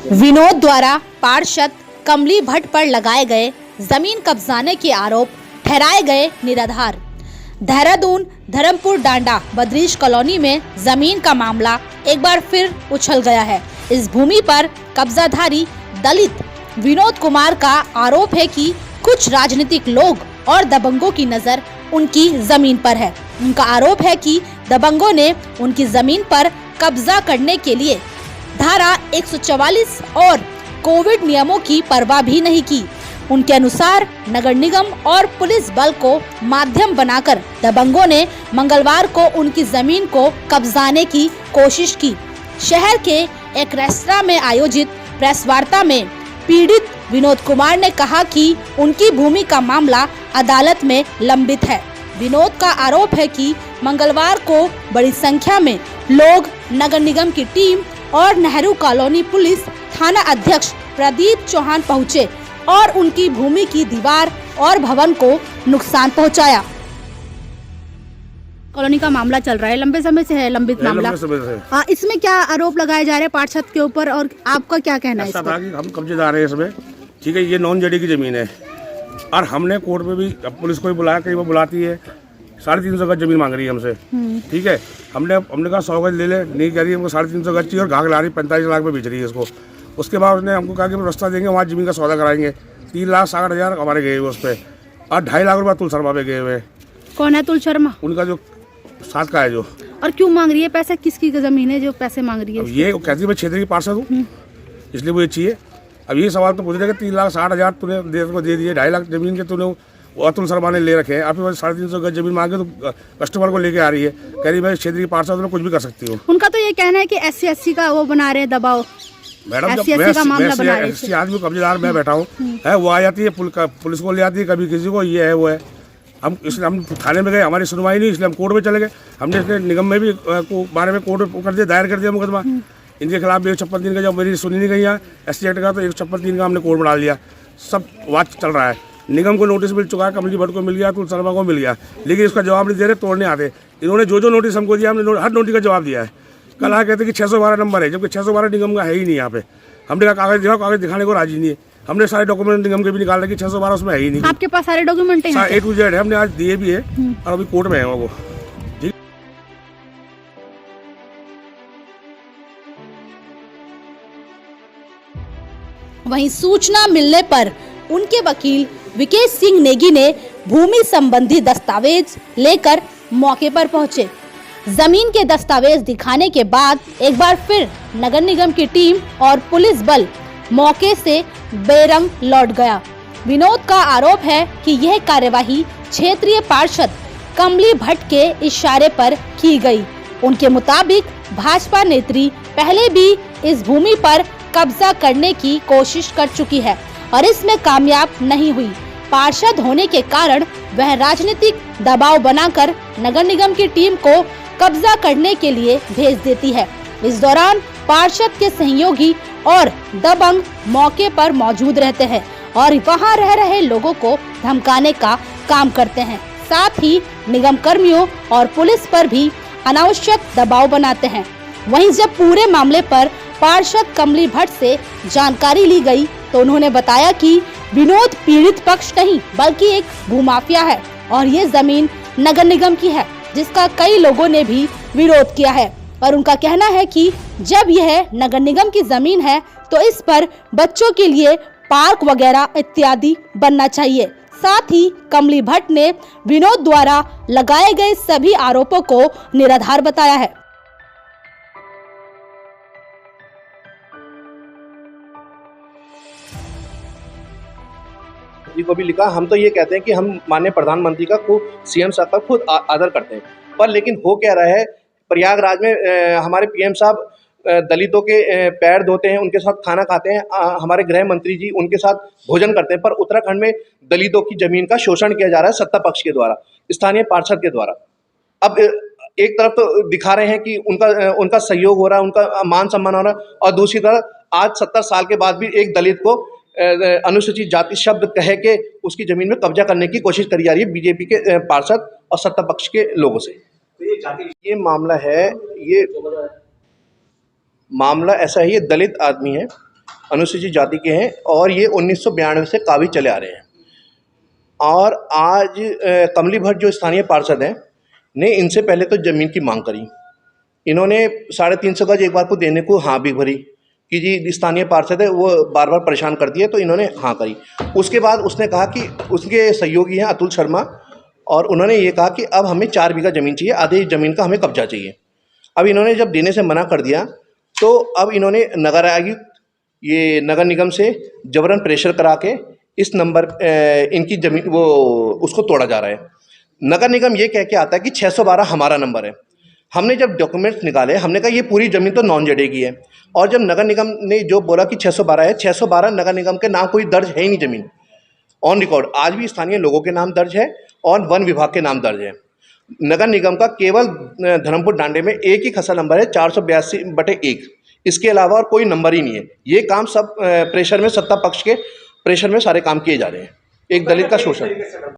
विनोद द्वारा पार्षद कमली भट्ट पर लगाए गए जमीन कब्जाने के आरोप ठहराए गए निराधार। देहरादून धर्मपुर डांडा बद्रीश कॉलोनी में जमीन का मामला एक बार फिर उछल गया है। इस भूमि पर कब्जाधारी दलित विनोद कुमार का आरोप है कि कुछ राजनीतिक लोग और दबंगों की नजर उनकी जमीन पर है। उनका आरोप है कि दबंगों ने उनकी जमीन पर कब्जा करने के लिए धारा 144 और कोविड नियमों की परवाह भी नहीं की। उनके अनुसार नगर निगम और पुलिस बल को माध्यम बनाकर दबंगों ने मंगलवार को उनकी जमीन को कब्जाने की कोशिश की। शहर के एक रेस्तरां में आयोजित प्रेस वार्ता में पीड़ित विनोद कुमार ने कहा कि उनकी भूमि का मामला अदालत में लंबित है। विनोद का आरोप है कि मंगलवार को बड़ी संख्या में लोग नगर निगम की टीम और नेहरू कॉलोनी पुलिस थाना अध्यक्ष प्रदीप चौहान पहुंचे और उनकी भूमि की दीवार और भवन को नुकसान पहुंचाया। कॉलोनी का मामला चल रहा है, लंबे समय से है लंबित मामला। इसमें क्या आरोप लगाए जा रहे हैं पार्षद के ऊपर और आपका क्या कहना है? ऐसा था कि हम कब्जेदार हैं इसमें, ठीक है। ये नॉन जेडी की जमीन है और हमने कोर्ट में भी पुलिस को भी बुलाया, कई बार बुलाती है। 350 गज जमीन मांग रही है हमसे, ठीक है। हमने कहा 100 गज ले ले, नहीं कह रही, हमको 350 गज चाहिए और घाघ ला रही 45 लाख में बेच रही है इसको। उसके बाद उसने हमको कहा कि हम रास्ता देंगे, वहाँ जमीन का सौदा कराएंगे। 3,60,000 हमारे गए हुए उस पर और 2.5 लाख रुपये तुल शर्मा पे गए हुए। कौन है तुल शर्मा? उनका जो साथ का है जो। और क्यों मांग रही है पैसा? किसकी जमीन है जो पैसे मांग रही है? अब ये कहती है मैं क्षेत्र की पार्षद हूँ इसलिए वो ये चाहिए। अब ये सवाल तो पूछ रहे कि 3,60,000 तूने दे दिए, 2.5 लाख जमीन के तूने अतुल शर्मा ने ले रखे हैं। आपके पास 350 गज जमीन मांगे तो कस्टमर को लेके आ रही है, कह रही मैं क्षेत्र की पार्षद में कुछ भी कर सकती हूँ। उनका तो ये कहना है कि SC का वो बना रहे दबाव। मैडम जब मैं आदमी कब्जेदार मैं बैठा हूँ है, वो आ जाती है पुलिस को ले आती है, कभी किसी को ये है वो है। हम थाने में गए, हमारी सुनवाई नहीं, इसलिए हम कोर्ट में चले गए। हमने इसलिए निगम में भी बारे में कोर्ट कर दिया, दायर कर दिया मुकदमा इनके खिलाफ भी। 156(3) का जब मेरी सुनी नहीं गई यहाँ SC एक्ट का, तो 156(3) का हमने कोर्ट में डाल दिया। सब बात चल रहा है। निगम को नोटिस मिल चुका है, कमली भट्ट को मिल गया, तुल शर्मा को मिल गया, लेकिन इसका जवाब नहीं दे रहे, तोड़ने आते। इन्होंने जो नोटिस हमको दिया, हमने हर नोटिस का जवाब दिया है। कल आ कहते कि 612 नंबर है, जबकि 612 निगम का है ही नहीं यहाँ पे। हमने कहा कागज दिखाओ, कागज दिखाने को राजी नहीं है। हमने सारे डॉक्यूमेंट निगम के भी निकाल रखे, 612 उसमें है ही नहीं। आपके पास सारे डॉक्यूमेंट हैं? A to Z है, हमने आज दिए भी है और अभी कोर्ट में है वो। वहीं सूचना मिलने पर उनके वकील विकेश सिंह नेगी ने भूमि संबंधी दस्तावेज लेकर मौके पर पहुंचे। जमीन के दस्तावेज दिखाने के बाद एक बार फिर नगर निगम की टीम और पुलिस बल मौके से बेरंग लौट गया। विनोद का आरोप है कि यह कार्यवाही क्षेत्रीय पार्षद कमली भट्ट के इशारे पर की गई। उनके मुताबिक भाजपा नेत्री पहले भी इस भूमि पर कब्जा करने की कोशिश कर चुकी है और इसमें कामयाब नहीं हुई। पार्षद होने के कारण वह राजनीतिक दबाव बनाकर नगर निगम की टीम को कब्जा करने के लिए भेज देती है। इस दौरान पार्षद के सहयोगी और दबंग मौके पर मौजूद रहते हैं और वहां रह रहे लोगों को धमकाने का काम करते हैं। साथ ही निगम कर्मियों और पुलिस पर भी अनावश्यक दबाव बनाते हैं। वहीं जब पूरे मामले पर पार्षद कमली भट्ट से जानकारी ली गई तो उन्होंने बताया कि विनोद पीड़ित पक्ष नहीं बल्कि एक भूमाफिया है और ये जमीन नगर निगम की है, जिसका कई लोगों ने भी विरोध किया है। और उनका कहना है कि जब यह नगर निगम की जमीन है तो इस पर बच्चों के लिए पार्क वगैरह इत्यादि बनना चाहिए। साथ ही कमली भट्ट ने विनोद द्वारा लगाए गए सभी आरोपों को निराधार बताया है। जी को भी लिखा, हम तो ये कहते हैं कि हम माननीय प्रधानमंत्री का CM साहब का खुद आदर करते हैं, पर लेकिन हो क्या रहा है, प्रयागराज में हमारे PM साहब दलितों के पैर धोते हैं, उनके साथ खाना खाते हैं, हमारे गृह मंत्री जी उनके साथ भोजन करते हैं, पर उत्तराखंड में दलितों की जमीन का शोषण किया जा रहा है सत्ता पक्ष के द्वारा, स्थानीय पार्षद के द्वारा। अब एक तरफ तो दिखा रहे हैं कि उनका सहयोग हो रहा है, उनका मान सम्मान हो रहा है, और दूसरी तरफ आज 70 साल के बाद भी एक दलित को अनुसूचित जाति शब्द कह के उसकी जमीन में कब्जा करने की कोशिश करी जा रही है बीजेपी के पार्षद और सत्ता पक्ष के लोगों से। ये मामला है, ये मामला ऐसा है, ये दलित आदमी है, अनुसूचित जाति के हैं और ये 1992 से काबिज चले आ रहे हैं। और आज कमली भट्ट जो स्थानीय पार्षद हैं ने इनसे पहले तो ज़मीन की मांग करी। इन्होंने 350 गज एक बार को देने को हाँ भी भरी कि जी स्थानीय पार्षद है, वो बार बार परेशान कर दिए, तो इन्होंने हाँ करी। उसके बाद उसने कहा कि उसके सहयोगी हैं अतुल शर्मा, और उन्होंने ये कहा कि अब हमें 4 बीघा ज़मीन चाहिए, आधे ज़मीन का हमें कब्जा चाहिए। अब इन्होंने जब देने से मना कर दिया तो अब इन्होंने नगर आयुक्त ये नगर निगम से जबरन प्रेशर करा के इस नंबर इनकी ज़मीन वो उसको तोड़ा जा रहा है। नगर निगम ये कह के आता है कि 612 हमारा नंबर है। हमने जब डॉक्यूमेंट्स निकाले, हमने कहा ये पूरी ज़मीन तो नॉन जेडे की है, और जब नगर निगम ने जो बोला कि 612 है, 612 नगर निगम के नाम कोई दर्ज है ही नहीं ज़मीन ऑन रिकॉर्ड। आज भी स्थानीय लोगों के नाम दर्ज है और वन विभाग के नाम दर्ज है। नगर निगम का केवल धर्मपुर डांडे में एक ही खसा नंबर है 482/1, इसके अलावा और कोई नंबर ही नहीं है। ये काम सब प्रेशर में, सत्ता पक्ष के प्रेशर में सारे काम किए जा रहे हैं, एक दलित का शोषण।